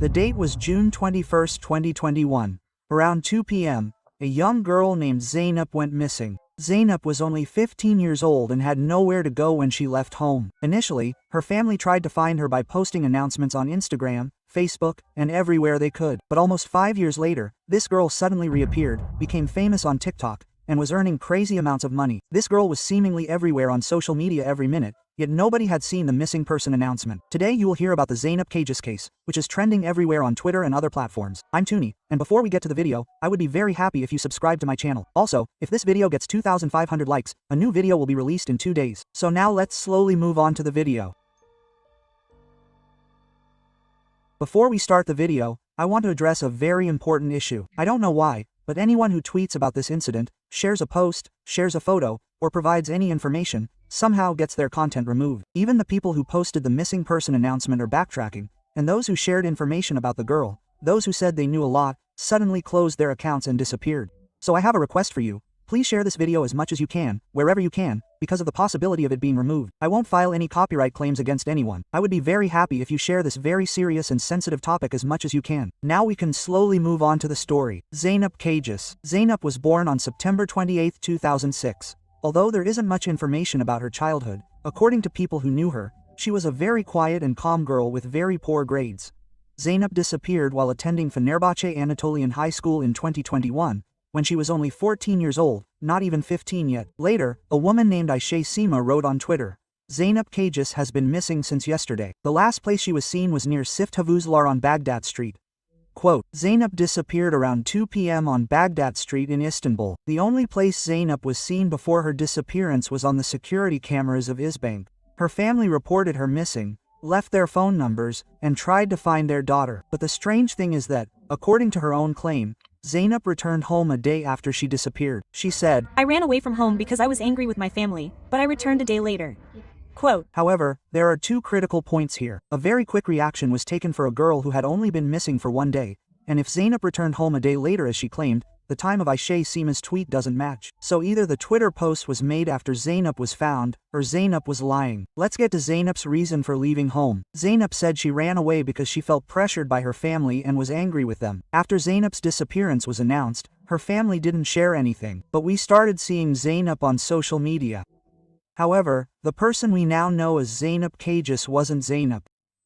The date was June 21, 2021. Around 2 p.m., a young girl named Zeynep went missing. Zeynep was only 15 years old and had nowhere to go when she left home. Initially, her family tried to find her by posting announcements on Instagram, Facebook, and everywhere they could. But almost 5 years later, this girl suddenly reappeared, became famous on TikTok, and was earning crazy amounts of money. This girl was seemingly everywhere on social media every minute, yet nobody had seen the missing person announcement. Today you will hear about the Zeynep Çağış case, which is trending everywhere on Twitter and other platforms. I'm Tuninin, and before we get to the video, I would be very happy if you subscribe to my channel. Also, if this video gets 2,500 likes, a new video will be released in 2 days. So now let's slowly move on to the video. Before we start the video, I want to address a very important issue. I don't know why, but anyone who tweets about this incident, shares a post, shares a photo, or provides any information, somehow gets their content removed. Even the people who posted the missing person announcement are backtracking, and those who shared information about the girl, those who said they knew a lot, suddenly closed their accounts and disappeared. So I have a request for you. Please share this video as much as you can, wherever you can, because of the possibility of it being removed. I won't file any copyright claims against anyone. I would be very happy if you share this very serious and sensitive topic as much as you can. Now we can slowly move on to the story. Zeynep Çağış. Zeynep was born on September 28, 2006. Although there isn't much information about her childhood, according to people who knew her, she was a very quiet and calm girl with very poor grades. Zeynep disappeared while attending Fenerbahçe Anatolian High School in 2021, when she was only 14 years old, not even 15 yet. Later, a woman named Ayşe Sima wrote on Twitter, "Zeynep Çağış has been missing since yesterday. The last place she was seen was near Sift Havuzlar on Baghdad Street." Quote, Zeynep disappeared around 2 p.m. on Baghdad Street in Istanbul. The only place Zeynep was seen before her disappearance was on the security cameras of İzbank. Her family reported her missing, left their phone numbers, and tried to find their daughter. But the strange thing is that, according to her own claim, Zeynep returned home a day after she disappeared. She said, "I ran away from home because I was angry with my family, but I returned a day later." Quote. However, there are two critical points here. A very quick reaction was taken for a girl who had only been missing for 1 day, and if Zeynep returned home a day later as she claimed, the time of Ayşe Sima's tweet doesn't match. So either the Twitter post was made after Zeynep was found, or Zeynep was lying. Let's get to Zeynep's reason for leaving home. Zeynep said she ran away because she felt pressured by her family and was angry with them. After Zeynep's disappearance was announced, her family didn't share anything, but we started seeing Zeynep on social media. However, the person we now know as Zeynep Çağış wasn't Zeynep.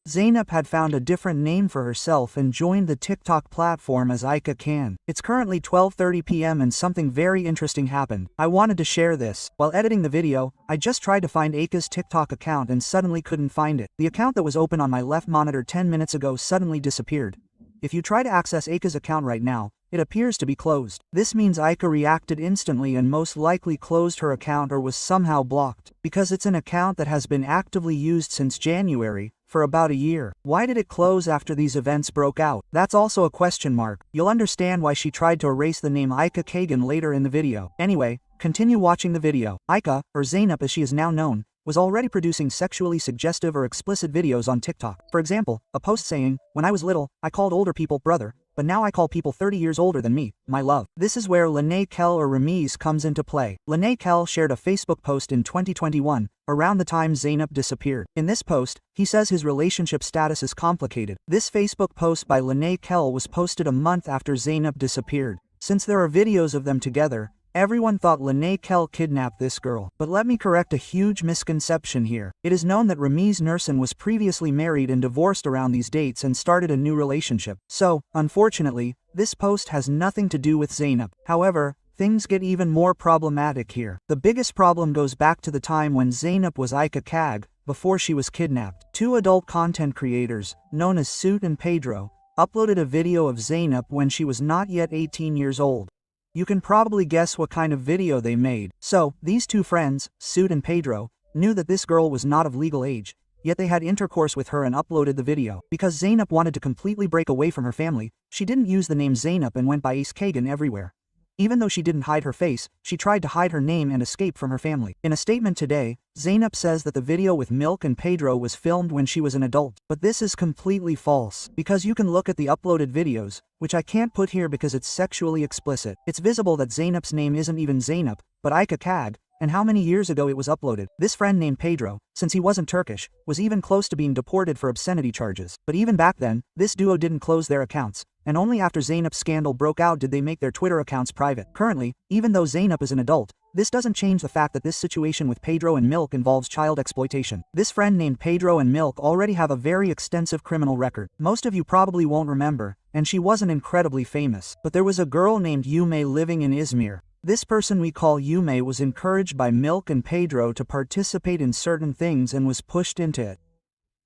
Zeynep had found a different name for herself and joined the TikTok platform as Ayka Can. It's currently 12:30 p.m. and something very interesting happened. I wanted to share this. While editing the video, I just tried to find Ayka's TikTok account and suddenly couldn't find it. The account that was open on my left monitor 10 minutes ago suddenly disappeared. If you try to access Ayka's account right now, it appears to be closed. This means Ayka reacted instantly and most likely closed her account or was somehow blocked, because it's an account that has been actively used since January, for about a year. Why did it close after these events broke out? That's also a question mark. You'll understand why she tried to erase the name Ayka Kagan later in the video. Anyway, continue watching the video. Ayka, or Zeynep as she is now known, was already producing sexually suggestive or explicit videos on TikTok. For example, a post saying, "When I was little, I called older people brother, but now I call people 30 years older than me, my love." This is where Lene Kel or Ramiz comes into play. Lene Kel shared a Facebook post in 2021, around the time Zeynep disappeared. In this post, he says his relationship status is complicated. This Facebook post by Lene Kel was posted a month after Zeynep disappeared. Since there are videos of them together, everyone thought Lene Kel kidnapped this girl. But let me correct a huge misconception here. It is known that Ramiz Nursin was previously married and divorced around these dates and started a new relationship. So, unfortunately, this post has nothing to do with Zeynep. However, things get even more problematic here. The biggest problem goes back to the time when Zeynep was Ayka Kag, before she was kidnapped. Two adult content creators, known as Sözü and Pedro, uploaded a video of Zeynep when she was not yet 18 years old. You can probably guess what kind of video they made. So, these two friends, Sözü and Pedro, knew that this girl was not of legal age, yet they had intercourse with her and uploaded the video. Because Zeynep wanted to completely break away from her family, she didn't use the name Zeynep and went by Ayşe Kagan everywhere. Even though she didn't hide her face, she tried to hide her name and escape from her family. In a statement today, Zeynep says that the video with Milk and Pedro was filmed when she was an adult. But this is completely false, because you can look at the uploaded videos, which I can't put here because it's sexually explicit. It's visible that Zeynep's name isn't even Zeynep, but Ayka Kag, and how many years ago it was uploaded. This friend named Pedro, since he wasn't Turkish, was even close to being deported for obscenity charges. But even back then, this duo didn't close their accounts, and only after Zeynep's scandal broke out did they make their Twitter accounts private. Currently, even though Zeynep is an adult, this doesn't change the fact that this situation with Pedro and Milk involves child exploitation. This friend named Pedro and Milk already have a very extensive criminal record. Most of you probably won't remember, and she wasn't incredibly famous. But there was a girl named Yume living in Izmir. This person we call Yume was encouraged by Milk and Pedro to participate in certain things and was pushed into it.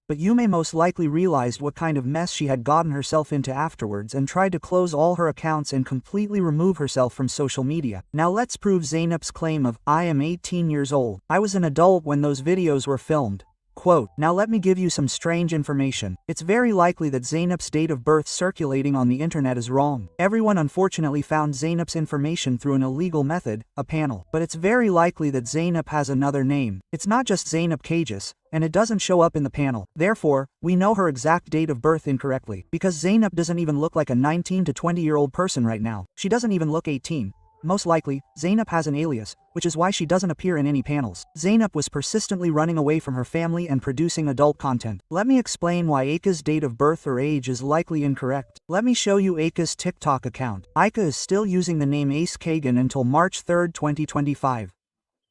But Yume most likely realized what kind of mess she had gotten herself into afterwards and tried to close all her accounts and completely remove herself from social media. Now let's prove Zeynep's claim of, "I am 18 years old. I was an adult when those videos were filmed." Quote, "Now let me give you some strange information. It's very likely that Zeynep's date of birth circulating on the internet is wrong. Everyone unfortunately found Zeynep's information through an illegal method, a panel. But it's very likely that Zeynep has another name. It's not just Zeynep Çağış, and it doesn't show up in the panel. Therefore, we know her exact date of birth incorrectly. Because Zeynep doesn't even look like a 19 to 20-year-old person right now. She doesn't even look 18. Most likely, Zeynep has an alias, which is why she doesn't appear in any panels. Zeynep was persistently running away from her family and producing adult content. Let me explain why Aika's date of birth or age is likely incorrect. Let me show you Aika's TikTok account. Aika is still using the name Ace Kagan until March 3, 2025.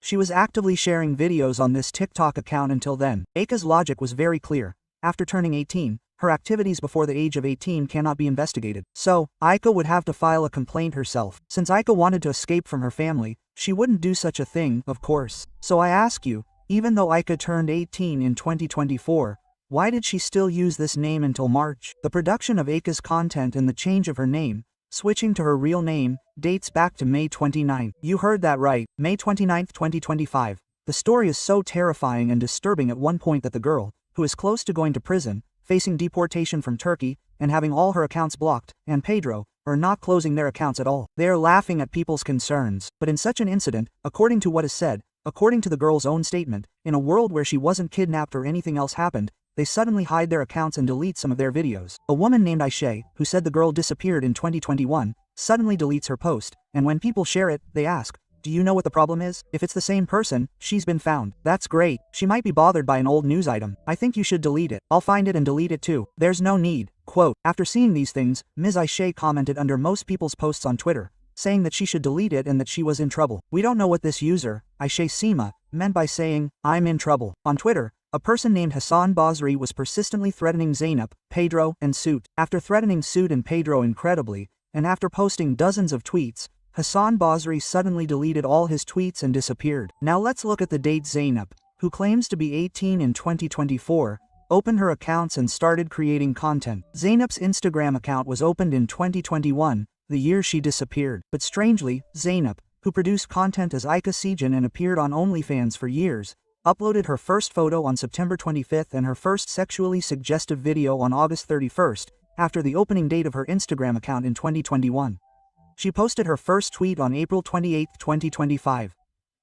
She was actively sharing videos on this TikTok account until then. Aika's logic was very clear. After turning 18, her activities before the age of 18 cannot be investigated. So, Aika would have to file a complaint herself. Since Aika wanted to escape from her family, she wouldn't do such a thing, of course. So I ask you, even though Aika turned 18 in 2024, why did she still use this name until March? The production of Aika's content and the change of her name, switching to her real name, dates back to May 29. You heard that right, May 29, 2025. The story is so terrifying and disturbing at one point that the girl, who is close to going to prison, facing deportation from Turkey, and having all her accounts blocked, and Pedro, are not closing their accounts at all. They are laughing at people's concerns. But in such an incident, according to what is said, according to the girl's own statement, in a world where she wasn't kidnapped or anything else happened, they suddenly hide their accounts and delete some of their videos. A woman named Ayşe, who said the girl disappeared in 2021, suddenly deletes her post, and when people share it, they ask, "Do you know what the problem is? If it's the same person, she's been found." That's great. She might be bothered by an old news item. I think you should delete it. I'll find it and delete it too. There's no need. Quote, after seeing these things, Ms. Ayşe commented under most people's posts on Twitter, saying that she should delete it and that she was in trouble. We don't know what this user, Ayşe Sima, meant by saying, "I'm in trouble." On Twitter, a person named Hassan Basri was persistently threatening Zeynep, Pedro, and Suit. After threatening Suit and Pedro incredibly, and after posting dozens of tweets, Hassan Basri suddenly deleted all his tweets and disappeared. Now let's look at the date Zeynep, who claims to be 18 in 2024, opened her accounts and started creating content. Zeynep's Instagram account was opened in 2021, the year she disappeared. But strangely, Zeynep, who produced content as Aika Sejan and appeared on OnlyFans for years, uploaded her first photo on September 25th and her first sexually suggestive video on August 31st, after the opening date of her Instagram account in 2021. She posted her first tweet on April 28, 2025.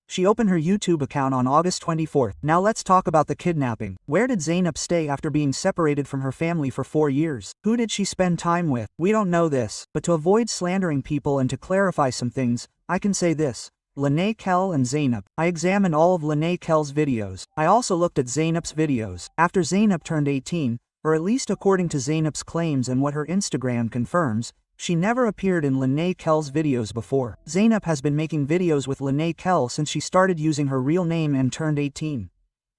She opened her YouTube account on August 24th. Now let's talk about the kidnapping. Where did Zeynep stay after being separated from her family for 4 years? Who did she spend time with? We don't know this, but to avoid slandering people and to clarify some things, I can say this. Lene Kel and Zeynep. I examined all of Lene Kel's videos. I also looked at Zeynep's videos. After Zeynep turned 18, or at least according to Zeynep's claims and what her Instagram confirms, she never appeared in Lene Kel's videos before. Zeynep has been making videos with Lene Kel since she started using her real name and turned 18.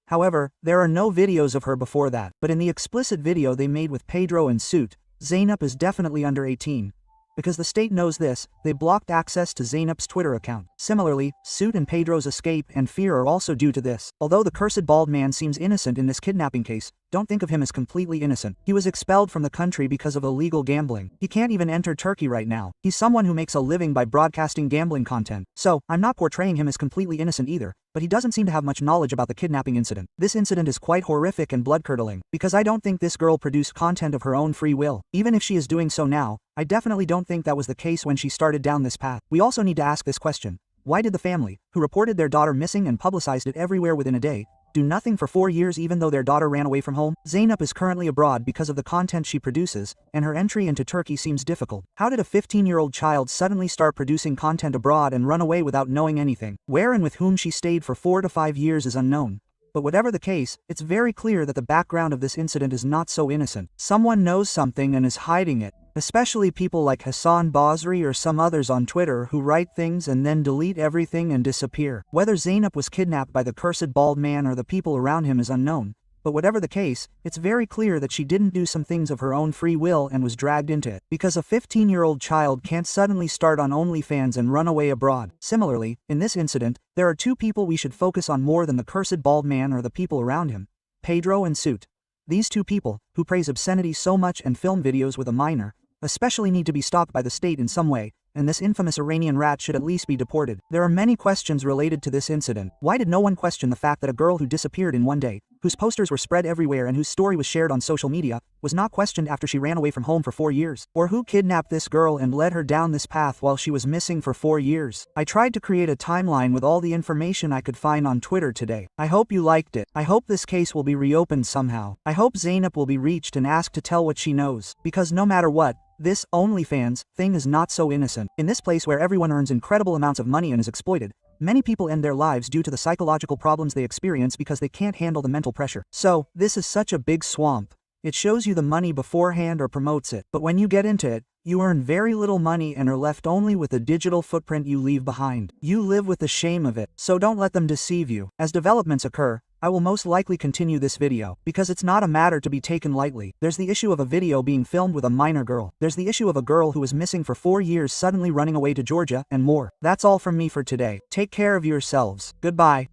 However, there are no videos of her before that, but in the explicit video they made with Pedro and Suit, Zeynep is definitely under 18. Because the state knows this, they blocked access to Zeynep's Twitter account. Similarly, Suit and Pedro's escape and fear are also due to this. Although the cursed bald man seems innocent in this kidnapping case, don't think of him as completely innocent. He was expelled from the country because of illegal gambling. He can't even enter Turkey right now. He's someone who makes a living by broadcasting gambling content. So, I'm not portraying him as completely innocent either, but he doesn't seem to have much knowledge about the kidnapping incident. This incident is quite horrific and blood-curdling, because I don't think this girl produced content of her own free will. Even if she is doing so now, I definitely don't think that was the case when she started down this path. We also need to ask this question. Why did the family, who reported their daughter missing and publicized it everywhere within a day, do nothing for 4 years even though their daughter ran away from home? Zeynep is currently abroad because of the content she produces, and her entry into Turkey seems difficult. How did a 15-year-old child suddenly start producing content abroad and run away without knowing anything? Where and with whom she stayed for 4 to 5 years is unknown. But whatever the case, it's very clear that the background of this incident is not so innocent. Someone knows something and is hiding it. Especially people like Hassan Basri or some others on Twitter who write things and then delete everything and disappear. Whether Zeynep was kidnapped by the cursed bald man or the people around him is unknown. But whatever the case, it's very clear that she didn't do some things of her own free will and was dragged into it. Because a 15-year-old child can't suddenly start on OnlyFans and run away abroad. Similarly, in this incident, there are two people we should focus on more than the cursed bald man or the people around him: Pedro and Sut. These two people, who praise obscenity so much and film videos with a minor, especially need to be stopped by the state in some way, and this infamous Iranian rat should at least be deported. There are many questions related to this incident. Why did no one question the fact that a girl who disappeared in one day, whose posters were spread everywhere and whose story was shared on social media, was not questioned after she ran away from home for 4 years? Or who kidnapped this girl and led her down this path while she was missing for 4 years? I tried to create a timeline with all the information I could find on Twitter today. I hope you liked it. I hope this case will be reopened somehow. I hope Zeynep will be reached and asked to tell what she knows. Because no matter what, this OnlyFans thing is not so innocent. In this place where everyone earns incredible amounts of money and is exploited, many people end their lives due to the psychological problems they experience because they can't handle the mental pressure. So, this is such a big swamp. It shows you the money beforehand or promotes it, but when you get into it, you earn very little money and are left only with the digital footprint you leave behind. You live with the shame of it, so don't let them deceive you. As developments occur, I will most likely continue this video, because it's not a matter to be taken lightly. There's the issue of a video being filmed with a minor girl. There's the issue of a girl who was missing for 4 years suddenly running away to Georgia, and more. That's all from me for today. Take care of yourselves. Goodbye.